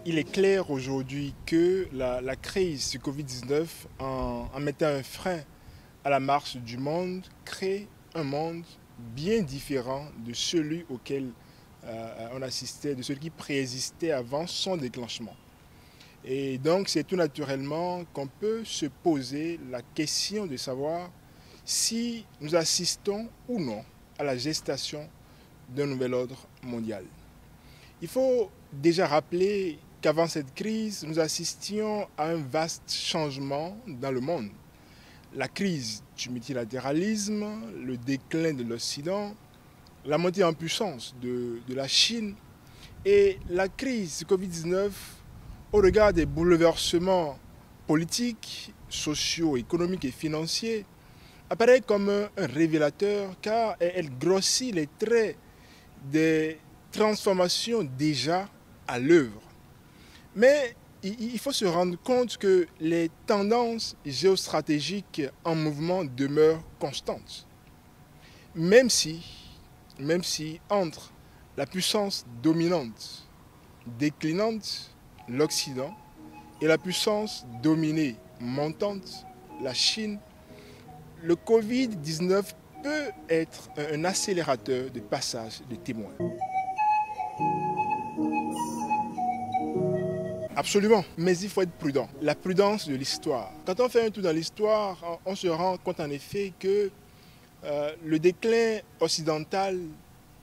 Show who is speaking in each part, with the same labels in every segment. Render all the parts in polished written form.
Speaker 1: Il est clair aujourd'hui que la crise du Covid-19, en mettant un frein à la marche du monde, crée un monde bien différent de celui auquel on assistait, de celui qui préexistait avant son déclenchement. Et donc c'est tout naturellement qu'on peut se poser la question de savoir si nous assistons ou non à la gestation d'un nouvel ordre mondial. Il faut déjà rappeler qu'avant cette crise, nous assistions à un vaste changement dans le monde. La crise du multilatéralisme, le déclin de l'Occident, la montée en puissance de la Chine et la crise du Covid-19 au regard des bouleversements politiques, sociaux, économiques et financiers apparaît comme un révélateur car elle grossit les traits des transformations déjà à l'œuvre. Mais il faut se rendre compte que les tendances géostratégiques en mouvement demeurent constantes. Même si entre la puissance dominante déclinante, l'Occident, et la puissance dominée montante, la Chine, le Covid-19 peut être un accélérateur de passage de témoins. Absolument, mais il faut être prudent. La prudence de l'histoire. Quand on fait un tour dans l'histoire, on se rend compte en effet que le déclin occidental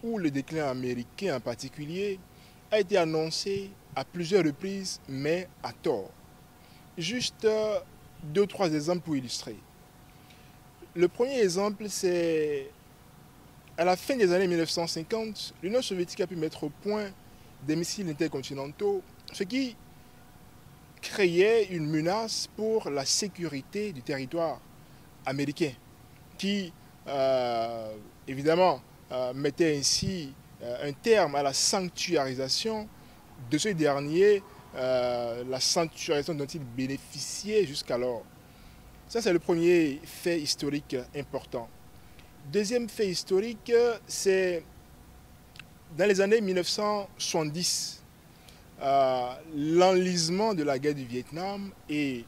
Speaker 1: ou le déclin américain en particulier a été annoncé à plusieurs reprises, mais à tort. Juste deux ou trois exemples pour illustrer. Le premier exemple, c'est à la fin des années 1950, l'Union soviétique a pu mettre au point des missiles intercontinentaux, ce qui créait une menace pour la sécurité du territoire américain, qui évidemment mettait ainsi un terme à la sanctuarisation de ce dernier, la sanctuarisation dont il bénéficiait jusqu'alors. Ça, c'est le premier fait historique important. Deuxième fait historique, c'est dans les années 1970, l'enlisement de la guerre du Vietnam et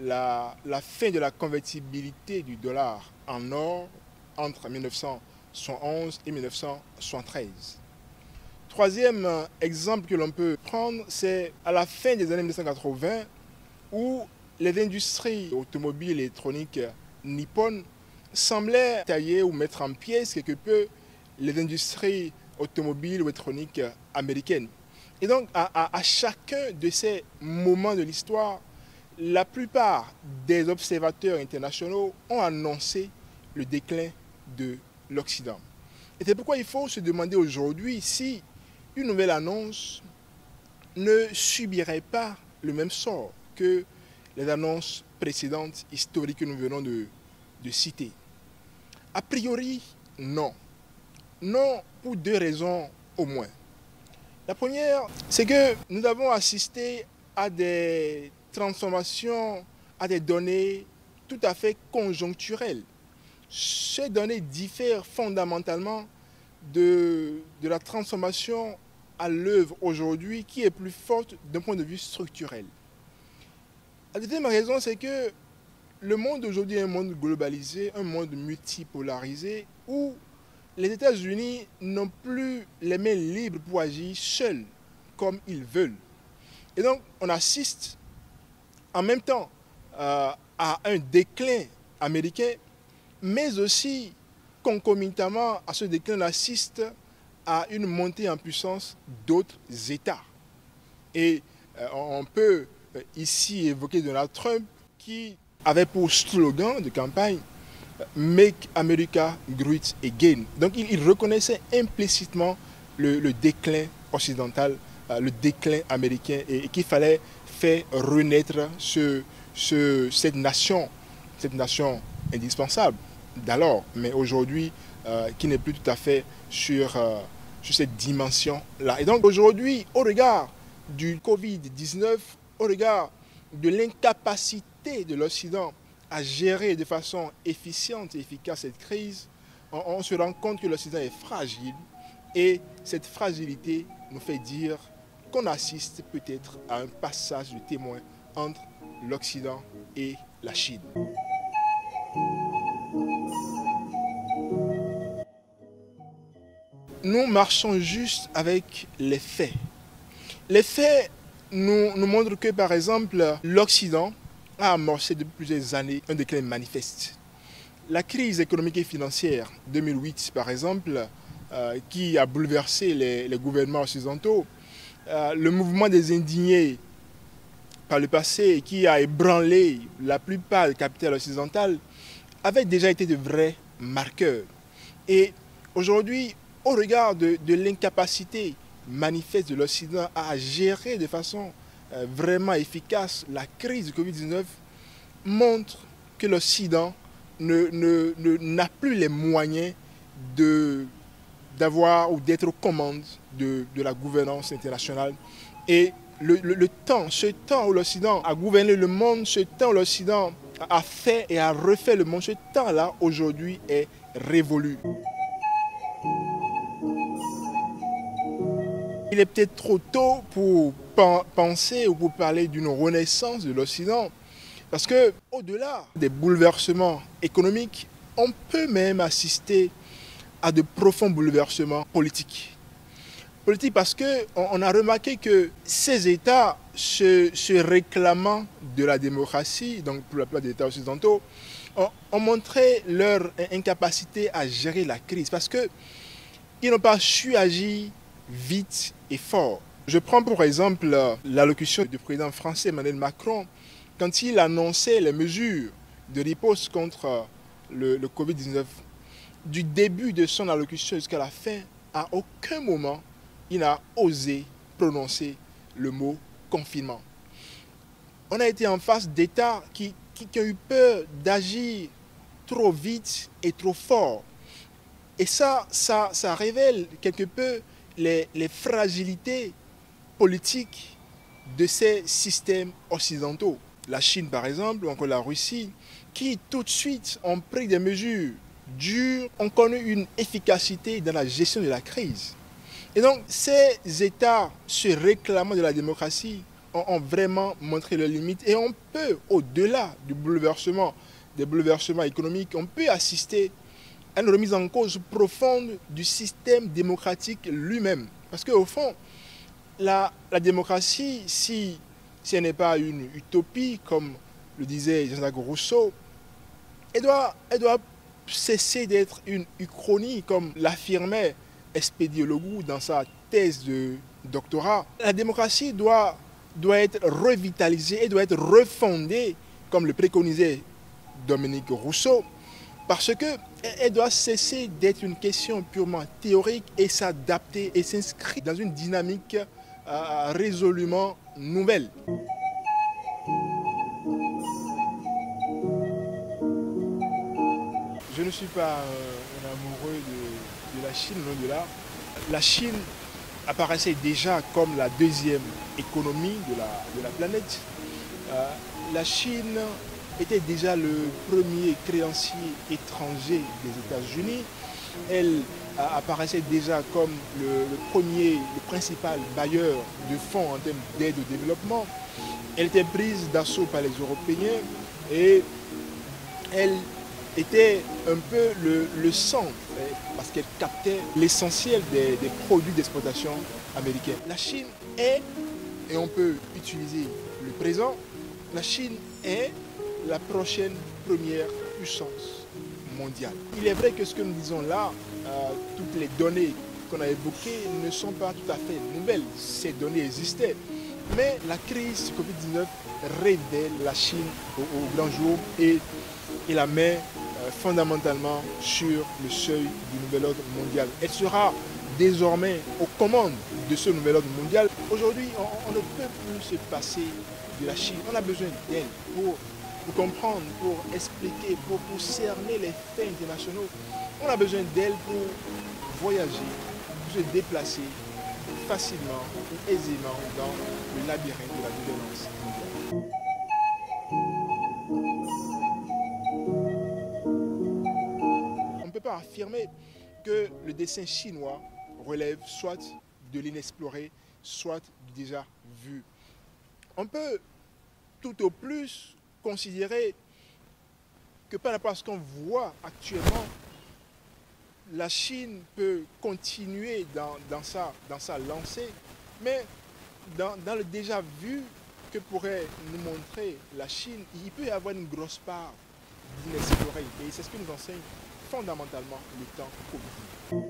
Speaker 1: la fin de la convertibilité du dollar en or entre 1971 et 1973. Troisième exemple que l'on peut prendre, c'est à la fin des années 1980 où les industries automobiles et électroniques nippones semblaient tailler ou mettre en pièces quelque peu les industries automobiles ou électroniques américaines. Et donc à chacun de ces moments de l'histoire, la plupart des observateurs internationaux ont annoncé le déclin de l'Occident. Et c'est pourquoi il faut se demander aujourd'hui si une nouvelle annonce ne subirait pas le même sort que les annonces précédentes historiques que nous venons de citer. A priori, non. Non pour deux raisons au moins. La première, c'est que nous avons assisté à des transformations, à des données tout à fait conjoncturelles. Ces données diffèrent fondamentalement de la transformation à l'œuvre aujourd'hui qui est plus forte d'un point de vue structurel. La deuxième raison, c'est que le monde d'aujourd'hui est un monde globalisé, un monde multipolarisé où les États-Unis n'ont plus les mains libres pour agir seuls comme ils veulent. Et donc, on assiste en même temps à un déclin américain, mais aussi concomitamment à ce déclin, on assiste à une montée en puissance d'autres États. Et on peut ici évoquer Donald Trump qui avait pour slogan de campagne Make America Great Again. Donc il reconnaissait implicitement le déclin occidental, le déclin américain et qu'il fallait faire renaître cette nation indispensable d'alors, mais aujourd'hui qui n'est plus tout à fait sur cette dimension-là. Et donc aujourd'hui, au regard du Covid-19, au regard de l'incapacité de l'Occident à gérer de façon efficiente et efficace cette crise, on se rend compte que l'Occident est fragile et cette fragilité nous fait dire qu'on assiste peut-être à un passage de témoin entre l'Occident et la Chine. Nous marchons juste avec les faits. Les faits nous montrent que, par exemple, l'Occident a amorcé depuis plusieurs années un déclin manifeste. La crise économique et financière 2008, par exemple, qui a bouleversé les gouvernements occidentaux, le mouvement des indignés par le passé qui a ébranlé la plupart des capitales occidentales, avait déjà été de vrais marqueurs. Et aujourd'hui, au regard de l'incapacité manifeste de l'Occident à gérer de façon vraiment efficace la crise du Covid-19, montre que l'Occident n'a plus les moyens d'avoir ou d'être aux commandes de la gouvernance internationale. Et ce temps où l'Occident a gouverné le monde, ce temps où l'Occident a fait et a refait le monde, ce temps-là aujourd'hui est révolu. Il est peut-être trop tôt pour penser ou pour parler d'une renaissance de l'Occident, parce que au-delà des bouleversements économiques, on peut même assister à de profonds bouleversements politiques. Politique parce qu'on a remarqué que ces États se réclamant de la démocratie, donc pour la plupart des États occidentaux, ont montré leur incapacité à gérer la crise parce qu'ils n'ont pas su agir vite et fort. Je prends pour exemple l'allocution du président français Emmanuel Macron quand il annonçait les mesures de riposte contre le Covid-19. Du début de son allocution jusqu'à la fin, à aucun moment, il n'a osé prononcer le mot confinement. On a été en face d'États qui ont eu peur d'agir trop vite et trop fort. Et ça révèle quelque peu les fragilités politiques de ces systèmes occidentaux. La Chine, par exemple, ou encore la Russie, qui tout de suite ont pris des mesures dures, ont connu une efficacité dans la gestion de la crise. Et donc, ces États se réclamant de la démocratie ont vraiment montré leurs limites. Et on peut, au-delà des bouleversements économiques, on peut assister à une remise en cause profonde du système démocratique lui-même. Parce qu'au fond, la démocratie, si elle n'est pas une utopie, comme le disait Jean-Jacques Rousseau, elle doit cesser d'être une uchronie, comme l'affirmait Espédiologu dans sa thèse de doctorat. La démocratie doit être revitalisée et doit être refondée, comme le préconisait Dominique Rousseau, parce qu'elle doit cesser d'être une question purement théorique et s'adapter et s'inscrire dans une dynamique résolument nouvelle. Je ne suis pas un amoureux de la Chine, loin de là. La Chine apparaissait déjà comme la deuxième économie de la planète. La Chine était déjà le premier créancier étranger des États-Unis. Elle apparaissait déjà comme le principal bailleur de fonds en termes d'aide au développement. Elle était prise d'assaut par les Européens et elle était un peu le centre, parce qu'elle captait l'essentiel des produits d'exportation américains. La Chine est, et on peut utiliser le présent, la Chine est la prochaine première puissance mondiale. Il est vrai que ce que nous disons là, toutes les données qu'on a évoquées ne sont pas tout à fait nouvelles. Ces données existaient. Mais la crise du Covid-19 révèle la Chine au grand jour et la met fondamentalement sur le seuil du nouvel ordre mondial. Elle sera désormais aux commandes de ce nouvel ordre mondial. Aujourd'hui, on ne peut plus se passer de la Chine. On a besoin d'elle pour comprendre, pour expliquer, pour cerner les faits internationaux. On a besoin d'elle pour voyager, pour se déplacer facilement et aisément dans le labyrinthe de la gouvernance mondiale. On ne peut pas affirmer que le dessin chinois relève soit de l'inexploré, soit déjà vu. On peut tout au plus considérer que par rapport à ce qu'on voit actuellement, la Chine peut continuer dans sa lancée, mais dans le déjà vu que pourrait nous montrer la Chine, il peut y avoir une grosse part d'inexploré. Et c'est ce que nous enseigne fondamentalement le temps Covid.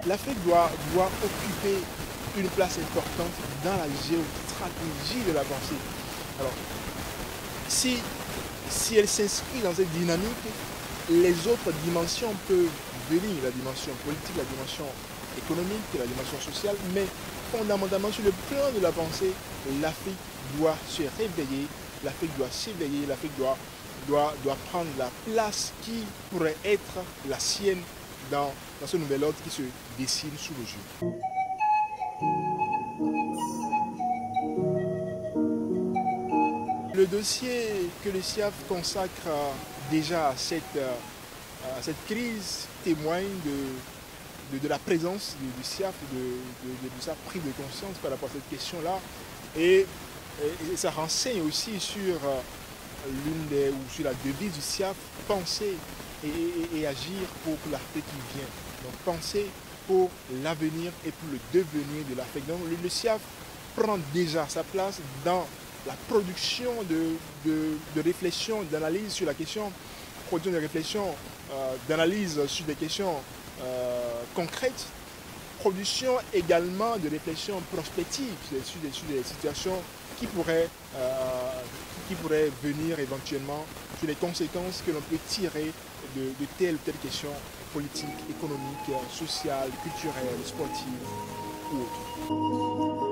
Speaker 1: L'Afrique doit occuper une place importante dans la géostratégie de la pensée. Alors, si elle s'inscrit dans cette dynamique, les autres dimensions peuvent venir, la dimension politique, la dimension économique, la dimension sociale, mais fondamentalement sur le plan de la pensée, l'Afrique doit se réveiller, l'Afrique doit s'éveiller, l'Afrique doit prendre la place qui pourrait être la sienne dans ce nouvel ordre qui se dessine sous nos yeux. Le dossier que le SIAF consacre déjà à cette crise témoigne de la présence du SIAF, de sa prise de conscience par rapport à cette question-là. Et ça renseigne aussi sur sur la devise du SIAF, penser et agir pour l'Afrique qui vient. Donc penser pour l'avenir et pour le devenir de l'Afrique. Donc le SIAF prend déjà sa place dans la production de réflexions, d'analyse sur la question, production de réflexions, d'analyse sur des questions concrètes, production également de réflexions prospectives sur des situations qui pourraient venir éventuellement, sur les conséquences que l'on peut tirer de telle ou telle question politique, économique, sociale, culturelle, sportive ou autre.